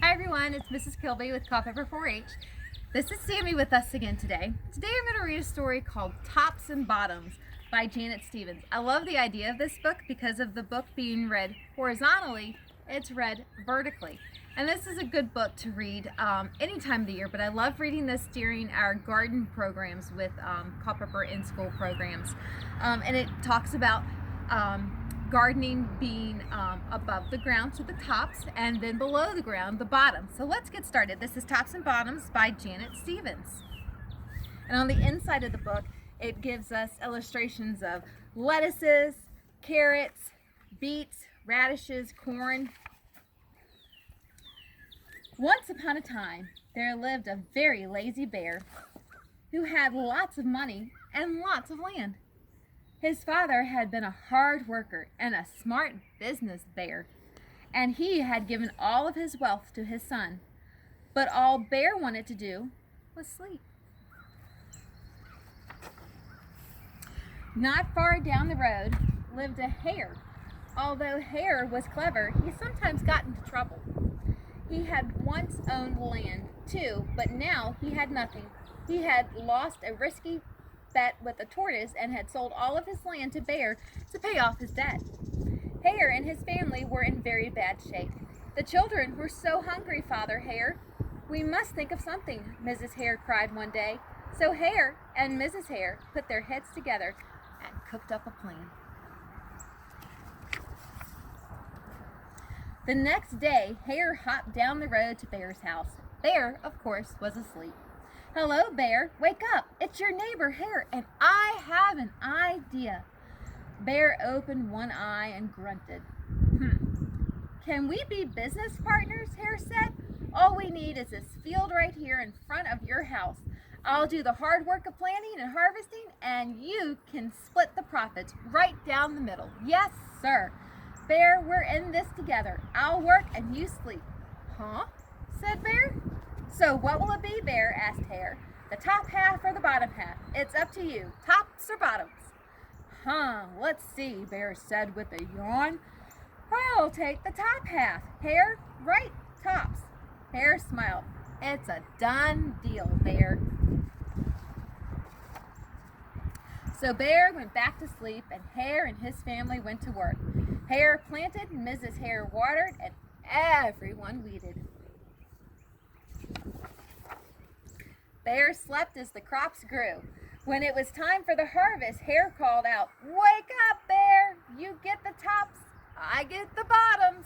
Hi everyone, it's Mrs. Kilby with Culpepper 4-H. This is Sammy with us again today. Today I'm going to read a story called Tops and Bottoms by Janet Stevens. I love the idea of this book because of the book being read horizontally, it's read vertically. And this is a good book to read any time of the year, but I love reading this during our garden programs with Culpepper in-school programs. And it talks about gardening being above the ground, so the tops, and then below the ground, the bottom. So let's get started. This is Tops and Bottoms by Janet Stevens. And on the inside of the book, it gives us illustrations of lettuces, carrots, beets, radishes, corn. Once upon a time, there lived a very lazy bear who had lots of money and lots of land. His father had been a hard worker and a smart business bear, and he had given all of his wealth to his son. But all Bear wanted to do was sleep. Not far down the road lived a hare. Although Hare was clever, he sometimes got into trouble. He had once owned land too, but now he had nothing. He had lost a risky bet with a tortoise and had sold all of his land to Bear to pay off his debt. Hare and his family were in very bad shape. The children were so hungry, Father Hare. We must think of something, Mrs. Hare cried one day. So Hare and Mrs. Hare put their heads together and cooked up a plan. The next day, Hare hopped down the road to Bear's house. Bear, of course, was asleep. Hello, Bear. Wake up. It's your neighbor, Hare, and I have an idea. Bear opened one eye and grunted. Can we be business partners, Hare said. All we need is this field right here in front of your house. I'll do the hard work of planting and harvesting, and you can split the profits right down the middle. Yes, sir. Bear, we're in this together. I'll work and you sleep. Huh? Said Bear. So what will it be, Bear? Asked Hare. The top half or the bottom half? It's up to you. Tops or bottoms? Let's see, Bear said with a yawn. I'll take the top half. Hare, right, tops. Hare smiled. It's a done deal, Bear. So Bear went back to sleep, and Hare and his family went to work. Hare planted, Mrs. Hare watered, and everyone weeded. Bear slept as the crops grew. When it was time for the harvest, Hare called out, Wake up, Bear! You get the tops, I get the bottoms.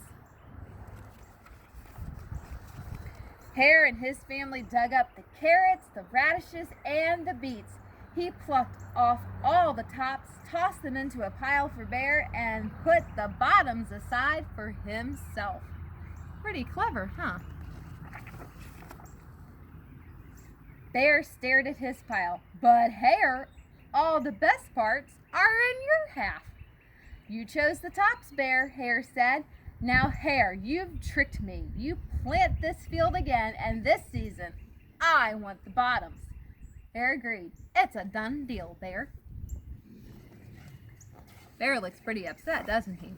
Hare and his family dug up the carrots, the radishes, and the beets. He plucked off all the tops, tossed them into a pile for Bear, and put the bottoms aside for himself. Pretty clever, huh? Bear stared at his pile. But Hare, all the best parts are in your half. You chose the tops, Bear, Hare said. Now, Hare, you've tricked me. You plant this field again, and this season, I want the bottoms. Hare agreed. It's a done deal, Bear. Bear looks pretty upset, doesn't he?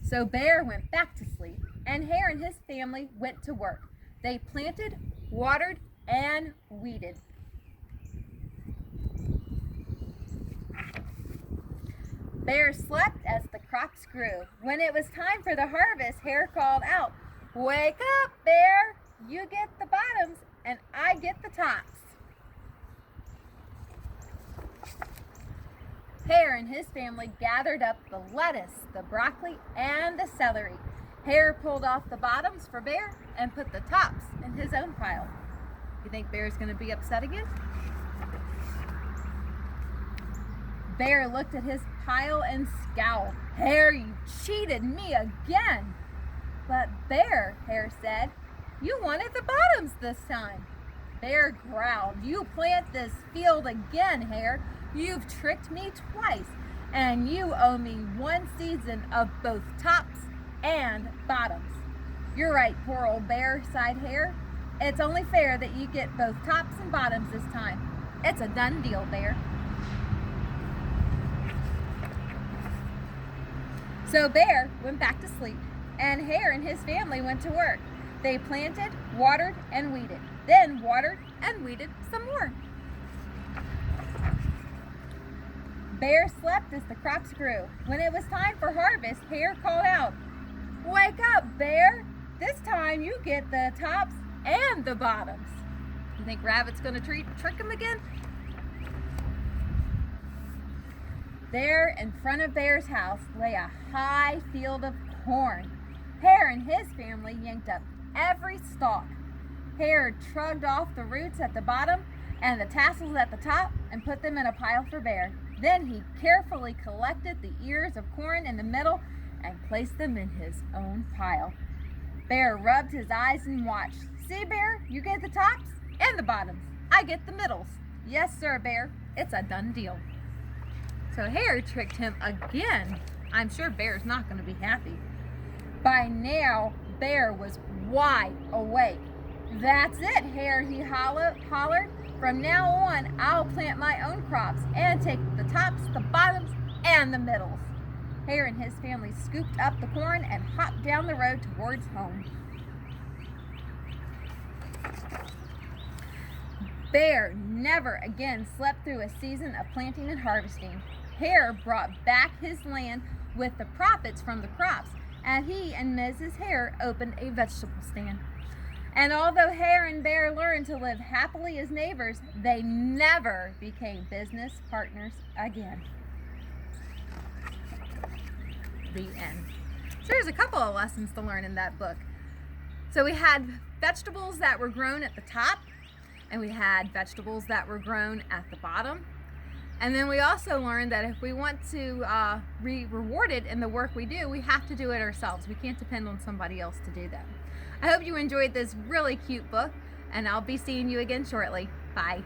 So Bear went back to sleep, and Hare and his family went to work. They planted, watered, and weeded. Bear slept as the crops grew. When it was time for the harvest, Hare called out, Wake up, Bear! You get the bottoms, and I get the tops. Hare and his family gathered up the lettuce, the broccoli, and the celery. Hare pulled off the bottoms for Bear and put the tops in his own pile. You think Bear's going to be upset again? Bear looked at his pile and scowled. Hare, you cheated me again. But Bear, Hare said, you wanted the bottoms this time. Bear growled, you plant this field again, Hare. You've tricked me twice, and you owe me one season of both tops and bottoms. You're right, poor old Bear, sighed Hare. It's only fair that you get both tops and bottoms this time. It's a done deal, Bear. So Bear went back to sleep, and Hare and his family went to work. They planted, watered, and weeded, then watered and weeded some more. Bear slept as the crops grew. When it was time for harvest, Hare called out, "Wake up, Bear! This time you get the tops and the bottoms." You think Rabbit's going to trick him again? There in front of Bear's house lay a high field of corn. Hare and his family yanked up every stalk. Hare trugged off the roots at the bottom and the tassels at the top and put them in a pile for Bear. Then he carefully collected the ears of corn in the middle and placed them in his own pile. Bear rubbed his eyes and watched. "See, Bear, you get the tops and the bottoms. I get the middles." "Yes, sir, Bear. It's a done deal." So Hare tricked him again. I'm sure Bear's not going to be happy. By now, Bear was wide awake. "That's it, Hare," he hollered. "From now on, I'll plant my own crops and take the tops, the bottoms, and the middles." Hare and his family scooped up the corn and hopped down the road towards home. Bear never again slept through a season of planting and harvesting. Hare brought back his land with the profits from the crops, and he and Mrs. Hare opened a vegetable stand. And although Hare and Bear learned to live happily as neighbors, they never became business partners again. The end. So there's a couple of lessons to learn in that book. So we had vegetables that were grown at the top, and we had vegetables that were grown at the bottom. And then we also learned that if we want to be rewarded in the work we do, we have to do it ourselves. We can't depend on somebody else to do that. I hope you enjoyed this really cute book, and I'll be seeing you again shortly. Bye.